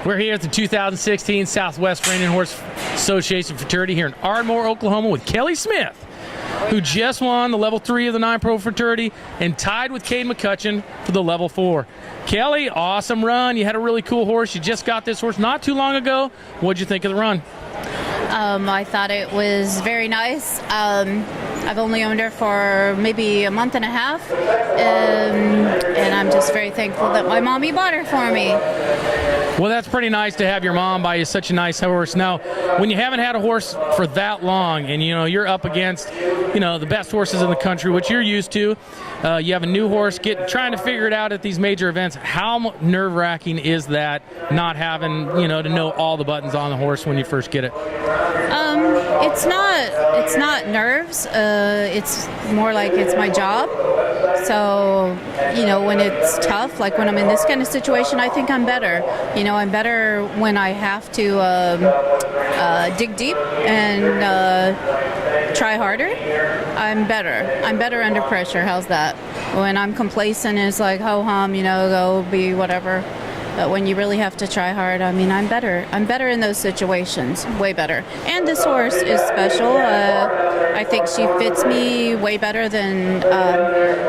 We're here at the 2016 Southwest Reining Horse Association Futurity here in Ardmore, Oklahoma with Kelle Smith, who just won the Level 3 of the Non Pro Futurity and tied with Cade McCutcheon for the Level 4. Kelle, awesome run. You had a really cool horse. You just got this horse not too long ago. What'd you think of the run? I thought it was very nice. I've only owned her for maybe a month and a half, and I'm just very thankful that my mommy bought her for me. Well, that's pretty nice to have your mom buy you such a nice horse. Now, when you haven't had a horse for that long and, you're up against, the best horses in the country, which you're used to, you have a new horse, trying to figure it out at these major events. How nerve-wracking is that, not having, to know all the buttons on the horse when you first get it? It's not nerves. It's more like it's my job. So, when it's tough, like when I'm in this kind of situation, I think I'm better. I'm better when I have to dig deep and try harder. I'm better. I'm better under pressure. How's that? When I'm complacent, it's like ho-hum, go be whatever. But when you really have to try hard, I'm better. I'm better in those situations, way better. And this horse is special. I think she fits me way better than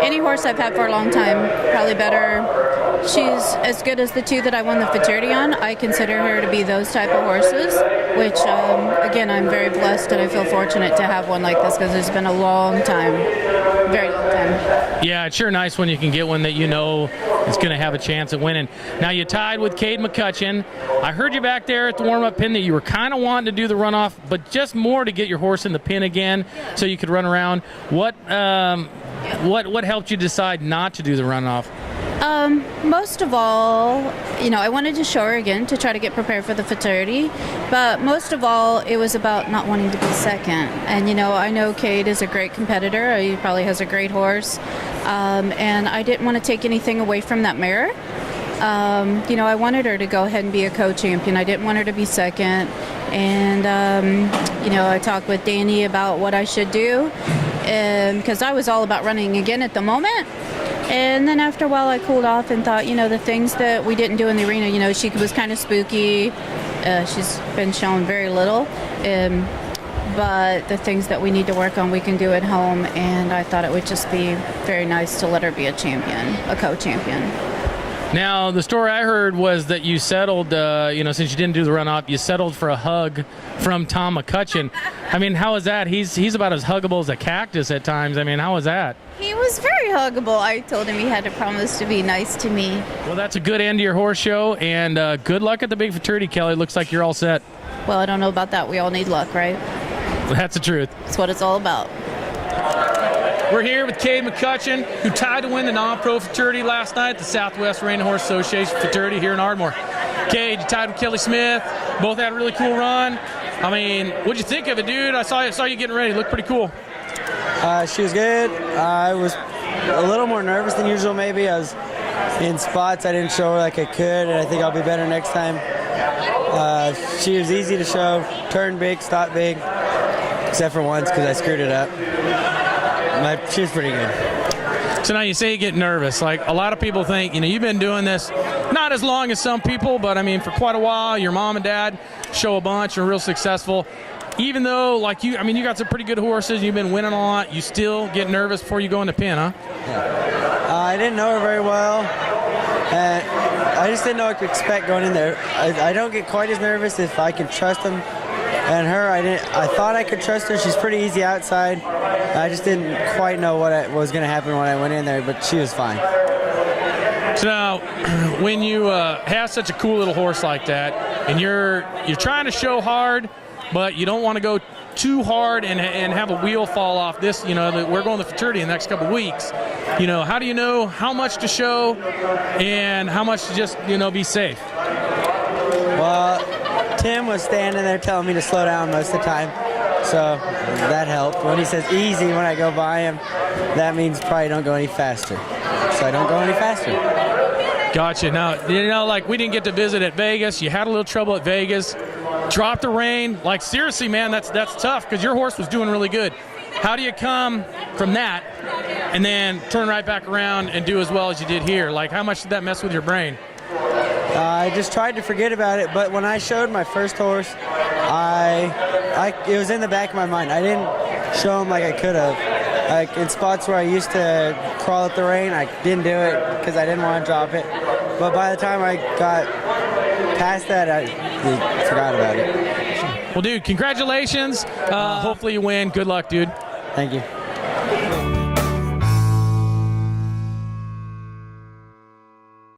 any horse I've had for a long time, probably better. She's as good as the two that I won the Futurity on. I consider her to be those type of horses, which, again, I'm very blessed and I feel fortunate to have one like this because it's been a long time, very long time. Yeah, it's sure nice when you can get one that is going to have a chance at winning. Now, you tied with Cade McCutcheon. I heard you back there at the warm-up pin that you were kind of wanting to do the runoff, but just more to get your horse in the pin again so you could run around. What helped you decide not to do the runoff? Most of all, I wanted to show her again to try to get prepared for the Futurity, but most of all, it was about not wanting to be second. And, I know Cade is a great competitor. He probably has a great horse. And I didn't want to take anything away from that mare. I wanted her to go ahead and be a co-champion. I didn't want her to be second. And, I talked with Danny about what I should do because I was all about running again at the moment. And then after a while, I cooled off and thought, the things that we didn't do in the arena, she was kind of spooky. She's been shown very little. But the things that we need to work on, we can do at home. And I thought it would just be very nice to let her be a champion, a co-champion. Now, the story I heard was that you settled, since you didn't do the runoff, you settled for a hug from Tom McCutcheon. How is that? He's about as huggable as a cactus at times. How was that? He was very huggable. I told him he had to promise to be nice to me. Well, that's a good end to your horse show, and good luck at the big Futurity, Kelle. Looks like you're all set. Well, I don't know about that. We all need luck, right? That's the truth. That's what it's all about. We're here with Cade McCutcheon, who tied to win the Non Pro Futurity last night at the Southwest Reining Horse Association Futurity here in Ardmore. Cade, you tied with Kelle Smith. Both had a really cool run. What'd you think of it, dude? I saw you getting ready. It looked pretty cool. She was good. I was a little more nervous than usual, maybe. I was in spots I didn't show her like I could, and I think I'll be better next time. She was easy to show. Turned big, stopped big, except for once because I screwed it up. She was pretty good. So now you say you get nervous. Like a lot of people think, you've been doing this not as long as some people, but for quite a while. Your mom and dad show a bunch and are real successful. Even though, you got some pretty good horses, you've been winning a lot, you still get nervous before you go in the pin, huh? Yeah. I didn't know her very well. I just didn't know what to expect going in there. I don't get quite as nervous if I can trust them. And her, I thought I could trust her. She's pretty easy outside. I just didn't quite know what was going to happen when I went in there, but she was fine. So now, when you have such a cool little horse like that, and you're trying to show hard, but you don't want to go too hard and have a wheel fall off this, we're going to Futurity in the next couple of weeks. How do you know how much to show and how much to just, be safe? Well, Tim was standing there telling me to slow down most of the time, so that helped. When he says easy when I go by him, that means probably don't go any faster. So I don't go any faster. Gotcha. Now, we didn't get to visit at Vegas. You had a little trouble at Vegas. Dropped the rein. Seriously, man, that's tough because your horse was doing really good. How do you come from that and then turn right back around and do as well as you did here? How much did that mess with your brain? I just tried to forget about it, but when I showed my first horse, it was in the back of my mind. I didn't show him like I could have. Like in spots where I used to crawl up the rein, I didn't do it because I didn't want to drop it. But by the time I got past that, I forgot about it. Well, dude, congratulations. Hopefully you win. Good luck, dude. Thank you.